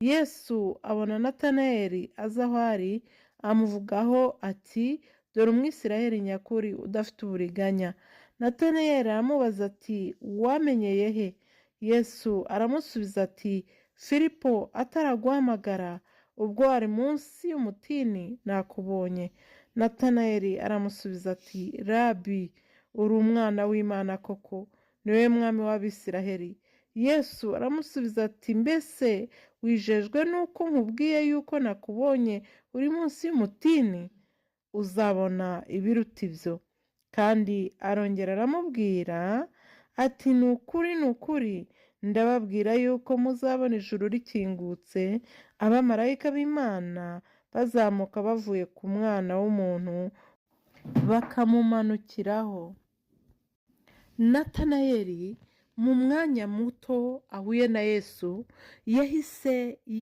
Yesu abona Natanayeli aza aho ari, amuvugaho ati, dore Umwisirayeli nyakuri udafite uburiganya. Natanayeli aramubaza ati, wamenyeye he? Yesu aramusubiza ati, Filipo ataraguhamagara, ubwo wari munsi y'umutini nakubonye. Natanayeli aramusubiza ati, Rabi, uri umwana w'Imana koko, ni wowe mwami w'Abisiraheli. Yesu aramusubiza ati, mbese wijejwe nuko nkubwiye yuko nakubonye uri munsi y'umutini? Uzabona ibiruta ibyo. Kandi arongera aramubwira ati, ni ukuri ndababwira yuko muzabona ijuru rikingutse, abamarayika b'Imana bazamuka bavuye ku Mwana w'umuntu bakamumanukiraho. Natanayeli mu mwanya muto ahuye na Yesu yahise